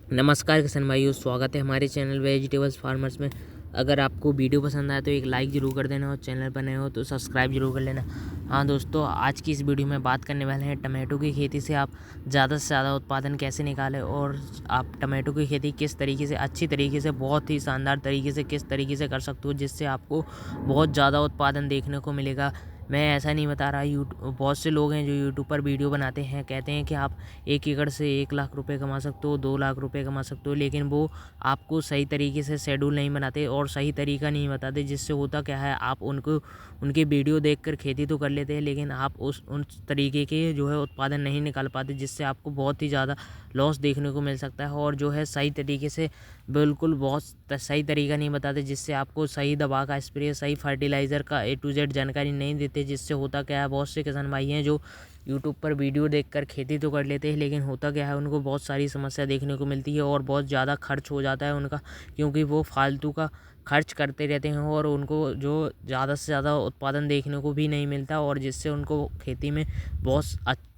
नमस्कार किसान भाइयों, स्वागत है हमारे चैनल वेजिटेबल्स फार्मर्स में। अगर आपको वीडियो पसंद आए तो एक लाइक ज़रूर कर देना और चैनल पर नए हो तो सब्सक्राइब जरूर कर लेना। हाँ दोस्तों, आज की इस वीडियो में बात करने वाले हैं टमाटो की खेती से आप ज़्यादा से ज़्यादा उत्पादन कैसे निकालें और आप टमाटो की खेती किस तरीके से अच्छी तरीके से, बहुत ही शानदार तरीके से किस तरीके से कर सकते हो जिससे आपको बहुत ज़्यादा उत्पादन देखने को मिलेगा। मैं ऐसा नहीं बता रहा, बहुत से लोग हैं जो यूट्यूब पर वीडियो बनाते हैं, कहते हैं कि आप 1 एकड़ से 1 लाख रुपए कमा सकते हो, 2 लाख रुपए कमा सकते हो, लेकिन वो आपको सही तरीके से शेड्यूल नहीं बनाते और सही तरीका नहीं बताते। जिससे होता क्या है, आप उनको उनकी वीडियो देखकर खेती तो कर लेते हैं, लेकिन आप उन तरीके के जो है उत्पादन नहीं निकाल पाते, जिससे आपको बहुत ही ज़्यादा लॉस देखने को मिल सकता है। और जो है सही तरीके से बिल्कुल बहुत सही तरीका नहीं बताते, जिससे आपको सही दवा का स्प्रे, सही फर्टिलाइज़र का A to Z जानकारी नहीं देते। जिससे होता क्या है, बहुत से किसान भाई हैं जो यूट्यूब पर वीडियो देखकर खेती तो कर लेते हैं, लेकिन होता क्या है, उनको बहुत सारी समस्या देखने को मिलती है और बहुत ज़्यादा खर्च हो जाता है उनका, क्योंकि वो फालतू का खर्च करते रहते हैं और उनको जो ज़्यादा से ज़्यादा उत्पादन देखने को भी नहीं मिलता, और जिससे उनको खेती में बहुत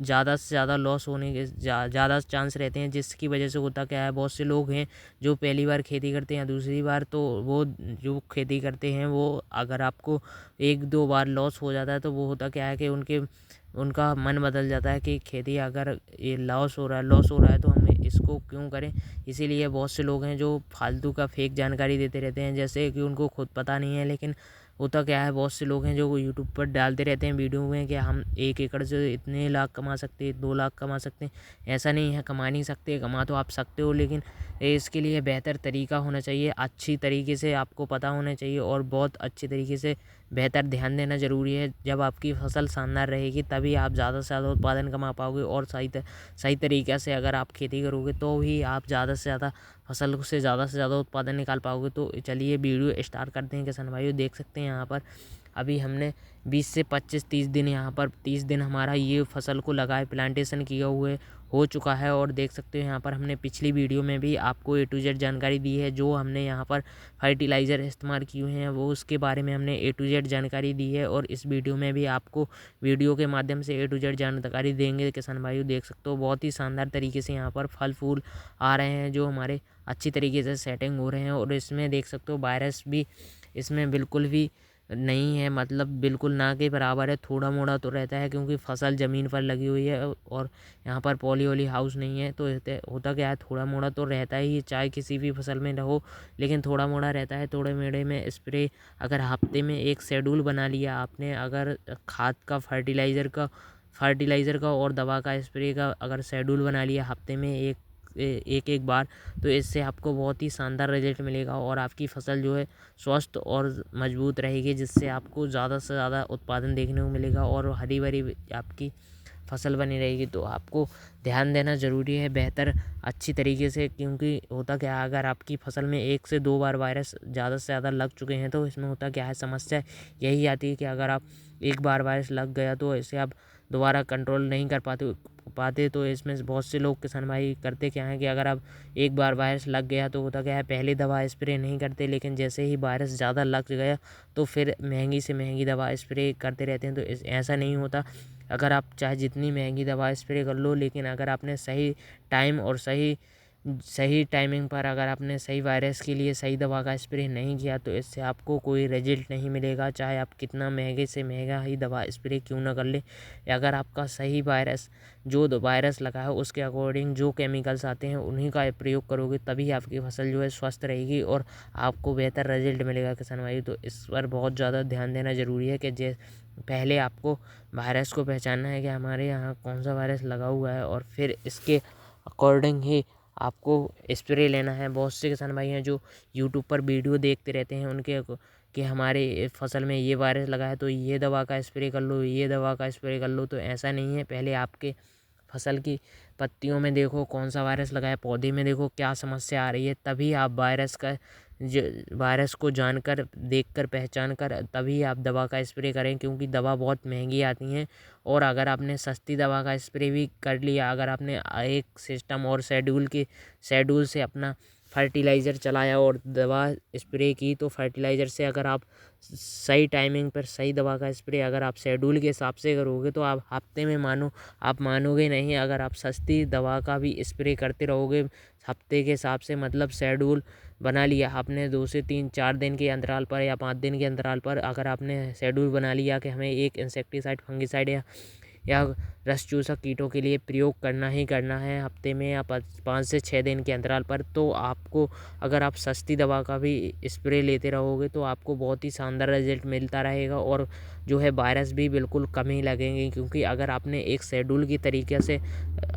ज़्यादा से ज़्यादा लॉस होने के ज़्यादा चांस रहते हैं। जिसकी वजह से होता क्या है, बहुत से लोग हैं जो पहली बार खेती करते हैं, दूसरी बार तो वो जो खेती करते हैं वो अगर आपको 1-2 बार लॉस हो जाता है तो वो होता क्या है कि उनका मन बदल जाता है कि खेती अगर ये लॉस हो रहा है तो हम इसको क्यों करें। इसीलिए बहुत से लोग हैं जो फालतू का फेक जानकारी देते रहते हैं, जैसे कि उनको खुद पता नहीं है। लेकिन होता क्या है, बहुत से लोग हैं जो यूट्यूब पर डालते रहते हैं वीडियो में कि हम 1 एकड़ से इतने लाख कमा सकते हैं, 2 लाख कमा सकते हैं। ऐसा नहीं है, कमा नहीं सकते, कमा तो आप सकते हो, लेकिन इसके लिए बेहतर तरीका होना चाहिए, अच्छी तरीके से आपको पता होना चाहिए और बहुत अच्छी तरीके से बेहतर ध्यान देना ज़रूरी है। जब आपकी फसल शानदार रहेगी तभी आप ज़्यादा से ज़्यादा उत्पादन कमा पाओगे, और सही तरीक़े से अगर आप खेती करोगे तो ही आप ज़्यादा से ज़्यादा फसल से ज़्यादा उत्पादन निकाल पाओगे। तो चलिए वीडियो स्टार्ट करते हैं किसान भाइयों। देख सकते हैं यहाँ पर अभी हमने 20 से 25-30 दिन, यहाँ पर 30 दिन हमारा ये फसल को लगाए प्लांटेशन किए हुए हो चुका है। और देख सकते हो यहाँ पर हमने पिछली वीडियो में भी आपको A to Z जानकारी दी है। जो हमने यहाँ पर फर्टिलाइज़र इस्तेमाल किए हैं वो उसके बारे में हमने A to Z जानकारी दी है, और इस वीडियो में भी आपको वीडियो के माध्यम से A to Z जानकारी देंगे किसान भाइयों। देख सकते हो बहुत ही शानदार तरीके से यहाँ पर फल फूल आ रहे हैं, जो हमारे अच्छी तरीके से सेटिंग हो रहे हैं। और इसमें देख सकते हो वायरस भी इसमें बिल्कुल भी नहीं है, मतलब बिल्कुल ना के बराबर है। थोड़ा मोड़ा तो रहता है क्योंकि फसल ज़मीन पर लगी हुई है और यहाँ पर पॉली वॉली हाउस नहीं है, तो होता क्या है, थोड़ा मोड़ा तो रहता ही है, चाहे किसी भी फसल में रहो, लेकिन थोड़ा मोड़ा रहता है। थोड़े मेड़े में स्प्रे अगर हफ्ते में एक शेड्यूल बना लिया आपने, अगर खाद का, फर्टिलाइज़र का और दवा का, स्प्रे का अगर शेड्यूल बना लिया हफ्ते में एक बार, तो इससे आपको बहुत ही शानदार रिजल्ट मिलेगा और आपकी फसल जो है स्वस्थ और मजबूत रहेगी, जिससे आपको ज़्यादा से ज़्यादा उत्पादन देखने को मिलेगा और हरी भरी आपकी फसल बनी रहेगी। तो आपको ध्यान देना ज़रूरी है बेहतर अच्छी तरीके से, क्योंकि होता क्या है, अगर आपकी फसल में 1 से 2 बार वायरस ज़्यादा से ज़्यादा लग चुके हैं तो इसमें होता क्या है, समस्या यही आती है कि अगर आप एक बार वायरस लग गया तो इसे आप दोबारा कंट्रोल नहीं कर पाते। तो इसमें बहुत से लोग किसान भाई करते क्या है कि अगर अब एक बार वायरस लग गया तो होता क्या है, पहले दवा स्प्रे नहीं करते, लेकिन जैसे ही वायरस ज़्यादा लग गया तो फिर महंगी से महंगी दवा स्प्रे करते रहते हैं। तो ऐसा नहीं होता। अगर आप चाहे जितनी महंगी दवा स्प्रे कर लो, लेकिन अगर आपने सही टाइम और सही टाइमिंग पर अगर आपने सही वायरस के लिए सही दवा का स्प्रे नहीं किया तो इससे आपको कोई रिजल्ट नहीं मिलेगा, चाहे आप कितना महंगे से महंगा ही दवा स्प्रे क्यों ना कर ले। अगर आपका सही वायरस, जो वायरस लगा है उसके अकॉर्डिंग जो केमिकल्स आते हैं उन्हीं का प्रयोग करोगे, तभी आपकी फसल जो है स्वस्थ रहेगी और आपको बेहतर रिजल्ट मिलेगा किसान भाई। तो इस पर बहुत ज़्यादा ध्यान देना ज़रूरी है कि पहले आपको वायरस को पहचानना है कि हमारे यहाँ कौन सा वायरस लगा हुआ है, और फिर इसके अकॉर्डिंग ही आपको स्प्रे लेना है। बहुत से किसान भाई हैं जो यूट्यूब पर वीडियो देखते रहते हैं उनके कि हमारे फसल में ये वायरस लगा है तो ये दवा का स्प्रे कर लो, ये दवा का स्प्रे कर लो। तो ऐसा नहीं है, पहले आपके फसल की पत्तियों में देखो कौन सा वायरस लगा है, पौधे में देखो क्या समस्या आ रही है, तभी आप वायरस को जानकर, देखकर, पहचान कर तभी आप दवा का स्प्रे करें, क्योंकि दवा बहुत महंगी आती हैं। और अगर आपने सस्ती दवा का स्प्रे भी कर लिया, अगर आपने एक सिस्टम और शेड्यूल से अपना फर्टिलाइज़र चलाया और दवा स्प्रे की, तो फर्टिलाइज़र से अगर आप सही टाइमिंग पर सही दवा का स्प्रे अगर आप शेड्यूल के हिसाब से करोगे तो आप हफ्ते में आप मानोगे नहीं, अगर आप सस्ती दवा का भी स्प्रे करते रहोगे, हफ्ते के हिसाब से मतलब शेड्यूल बना लिया आपने 2 से 3-4 दिन के अंतराल पर या 5 दिन के अंतराल पर, अगर आपने शेड्यूल बना लिया कि हमें एक इंसेक्टिसाइड फंगिसाइड या रस चूसक कीटों के लिए प्रयोग करना ही करना है हफ्ते में या 5 से 6 दिन के अंतराल पर, तो आपको अगर आप सस्ती दवा का भी स्प्रे लेते रहोगे तो आपको बहुत ही शानदार रिजल्ट मिलता रहेगा और जो है वायरस भी बिल्कुल कम ही लगेंगे। क्योंकि अगर आपने एक शेड्यूल की तरीके से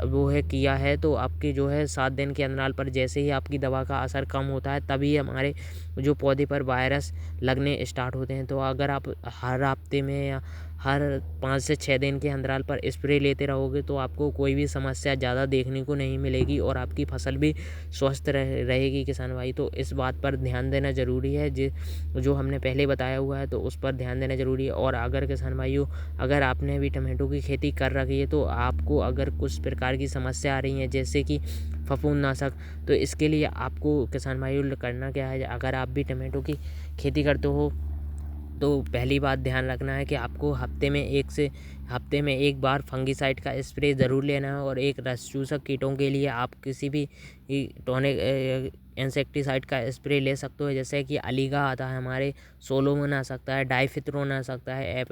वो है किया है तो आपके जो है 7 दिन के अंतराल पर जैसे ही आपकी दवा का असर कम होता है तभी हमारे जो पौधे पर वायरस लगने स्टार्ट होते हैं। तो अगर आप हर हफ्ते में या हर 5 से 6 दिन के अंतराल पर स्प्रे लेते रहोगे तो आपको कोई भी समस्या ज़्यादा देखने को नहीं मिलेगी और आपकी फसल भी स्वस्थ रहेगी किसान भाई। तो इस बात पर ध्यान देना ज़रूरी है, जो हमने पहले बताया हुआ है तो उस पर ध्यान देना ज़रूरी है। और अगर किसान भाइयों, अगर आपने भी टमाटो की खेती कर रखी है तो आपको अगर कुछ प्रकार की समस्या आ रही है जैसे कि फफूंदनाशक, तो इसके लिए आपको किसान भाइयों करना क्या है, अगर आप भी टमाटो की खेती करते हो तो पहली बात ध्यान रखना है कि आपको हफ्ते में एक बार फंगिसाइड का स्प्रे ज़रूर लेना है। और एक रस चूसक कीटों के लिए आप किसी भी टॉनिक इंसेक्टिसाइड का स्प्रे ले सकते हो, जैसे कि अलीगा आता है हमारे, सोलोमन आ सकता है, डाइफिथ्रोन आ सकता है,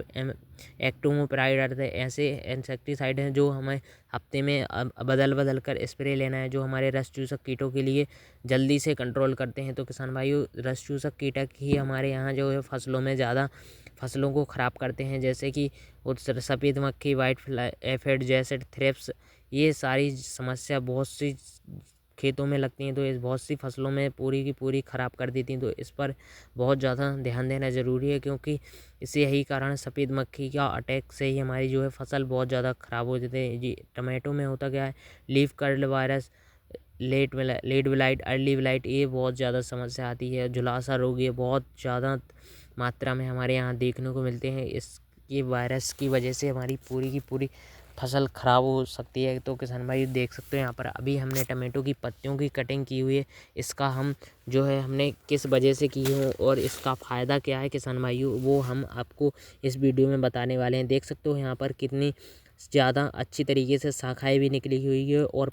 एक्टोमोप्राइड आते हैं। ऐसे इंसेक्टिसाइड हैं जो हमें हफ्ते में बदल कर स्प्रे लेना है, जो हमारे रस चूसक कीटों के लिए जल्दी से कंट्रोल करते हैं। तो किसान भाइयों, रस चूसक कीटक ही हमारे यहाँ जो है फसलों में ज़्यादा फसलों को ख़राब करते हैं, जैसे कि सफ़ेद मक्खी, वाइट फ्लाई एफिड जैसे थ्रिप्स, ये सारी समस्या बहुत सी खेतों में लगती हैं तो ये बहुत सी फसलों में पूरी की पूरी ख़राब कर देती हैं। तो इस पर बहुत ज़्यादा ध्यान देना ज़रूरी है, क्योंकि इससे यही कारण सफ़ेद मक्खी का अटैक से ही हमारी जो है फसल बहुत ज़्यादा ख़राब हो जाती है जी। टमाटो में होता क्या है, leaf curl virus, late blight, early blight, ये बहुत ज़्यादा समस्या आती है। झुलसा रोग ये बहुत ज़्यादा मात्रा में हमारे यहाँ देखने को मिलते हैं। इसके वायरस की वजह से हमारी पूरी की पूरी फसल ख़राब हो सकती है। तो किसान भाई देख सकते हो यहाँ पर अभी हमने टमाटो की पत्तियों की कटिंग की हुई है, इसका हम जो है हमने किस वजह से की है और इसका फ़ायदा क्या है किसान भाइयों, वो हम आपको इस वीडियो में बताने वाले हैं। देख सकते हो यहाँ पर कितनी ज़्यादा अच्छी तरीके से शाखाएँ भी निकली हुई है और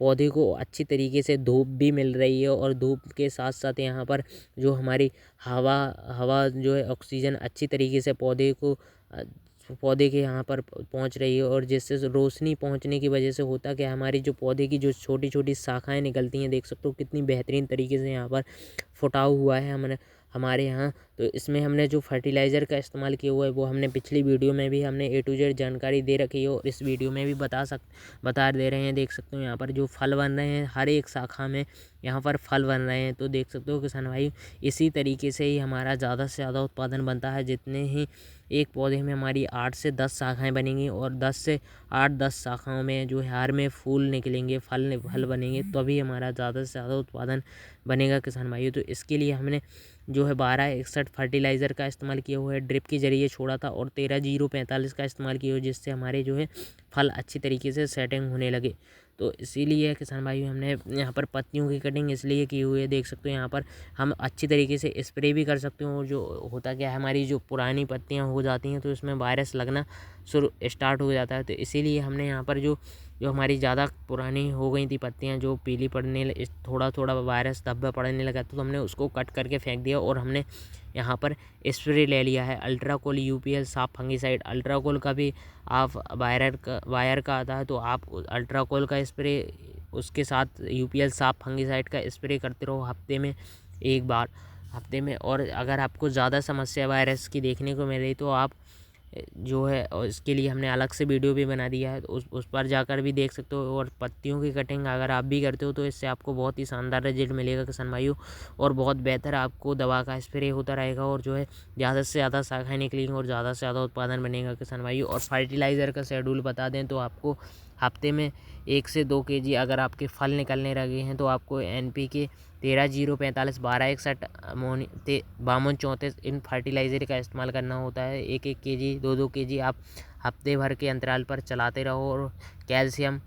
पौधे को अच्छी तरीके से धूप भी मिल रही है। और धूप के साथ साथ यहाँ पर जो हमारी हवा जो है ऑक्सीजन अच्छी तरीके से पौधे के यहाँ पर पहुँच रही है। और जिससे रोशनी पहुँचने की वजह से होता क्या है, हमारी जो पौधे की जो छोटी छोटी शाखाएँ निकलती हैं, देख सकते हो कितनी बेहतरीन तरीके से यहाँ पर फुटाव हुआ है हमारे यहाँ। तो इसमें हमने जो फर्टिलाइज़र का इस्तेमाल किया हुआ है वो हमने पिछली वीडियो में भी हमने A to Z जानकारी दे रखी है और इस वीडियो में भी बता दे रहे हैं। देख सकते हो यहाँ पर जो फल बन रहे हैं, हर एक शाखा में यहाँ पर फल बन रहे हैं। तो देख सकते हो किसान भाई, इसी तरीके से ही हमारा ज़्यादा से ज़्यादा उत्पादन बनता है। जितने ही एक पौधे में हमारी 8 से 10 शाखाएँ बनेंगी और 10 से 8-10 शाखाओं में जो है हर में फूल निकलेंगे, फल बनेंगे, तभी हमारा ज़्यादा से ज़्यादा उत्पादन बनेगा किसान भाइयों। तो इसके लिए हमने जो है 1261 फर्टिलाइज़र का इस्तेमाल किया हुआ है, ड्रिप के ज़रिए छोड़ा था, और 13-0-45 का इस्तेमाल किया हुआ, जिससे हमारे जो है फल अच्छी तरीके से सेटिंग होने लगे। तो इसीलिए किसान भाइयों हमने यहाँ पर पत्तियों की कटिंग इसलिए की हुई है। देख सकते हो यहाँ पर हम अच्छी तरीके से स्प्रे भी कर सकते हो। जो होता क्या है, हमारी जो पुरानी पत्तियाँ हो जाती हैं तो इसमें वायरस लगना स्टार्ट हो जाता है। तो इसीलिए हमने यहाँ पर जो हमारी ज़्यादा पुरानी हो गई थी पत्तियाँ, जो पीली पड़ने थोड़ा थोड़ा वायरस धब्बा पड़ने लगा तो हमने उसको कट करके फेंक दिया और हमने यहाँ पर स्प्रे ले लिया है अल्ट्राकोल UPL साफ फंगिसाइड। अल्ट्राकोल का भी आप वायर का आता है, तो आप अल्ट्राकोल का स्प्रे उसके साथ UPL साफ फंगिसाइड का स्प्रे करते रहो हफ्ते में एक बार हफ्ते में। और अगर आपको ज़्यादा समस्या वायरस की देखने को मिल रही तो आप जो है, और इसके लिए हमने अलग से वीडियो भी बना दिया है, तो उस पर जाकर भी देख सकते हो। और पत्तियों की कटिंग अगर आप भी करते हो तो इससे आपको बहुत ही शानदार रिजल्ट मिलेगा किसान भाइयों, और बहुत बेहतर आपको दवा का स्प्रे होता रहेगा और जो है ज़्यादा से ज़्यादा शाखाएँ निकलेंगी और ज़्यादा से ज़्यादा उत्पादन बनेगा किसान भाइयों। और फर्टिलाइज़र का शेड्यूल बता दें तो आपको हफ्ते में 1 से 2 kg अगर आपके फल निकलने लगे हैं तो आपको NPK 13-0-45, 12-61, अमोनी 52-34 इन फर्टिलाइज़र का इस्तेमाल करना होता है। 1-1 kg 2-2 kg आप हफ्ते भर के अंतराल पर चलाते रहो। और कैल्शियम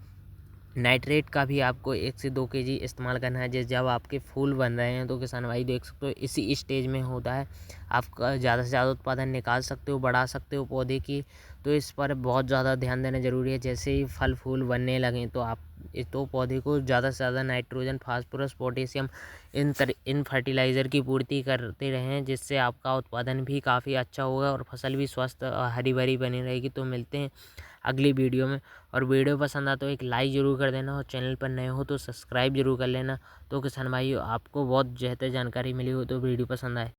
नाइट्रेट का भी आपको 1 से 2 kg इस्तेमाल करना है जब आपके फूल बन रहे हैं। तो किसान भाई देख सकते हो इसी स्टेज में होता है, आपका ज़्यादा से ज़्यादा उत्पादन निकाल सकते हो, बढ़ा सकते हो पौधे की। तो इस पर बहुत ज़्यादा ध्यान देना ज़रूरी है। जैसे ही फल फूल बनने लगें तो आप तो पौधे को ज़्यादा से ज़्यादा नाइट्रोजन, फास्फोरस, पोटेशियम इन फर्टिलाइज़र की पूर्ति करते रहें, जिससे आपका उत्पादन भी काफ़ी अच्छा होगा और फसल भी स्वस्थ हरी भरी बनी रहेगी। तो मिलते हैं अगली वीडियो में, और वीडियो पसंद आता तो एक लाइक ज़रूर कर देना और चैनल पर नए हो तो सब्सक्राइब जरूर कर लेना। तो किसान भाइयों, आपको बहुत बेहतर जानकारी मिली हो तो वीडियो पसंद आए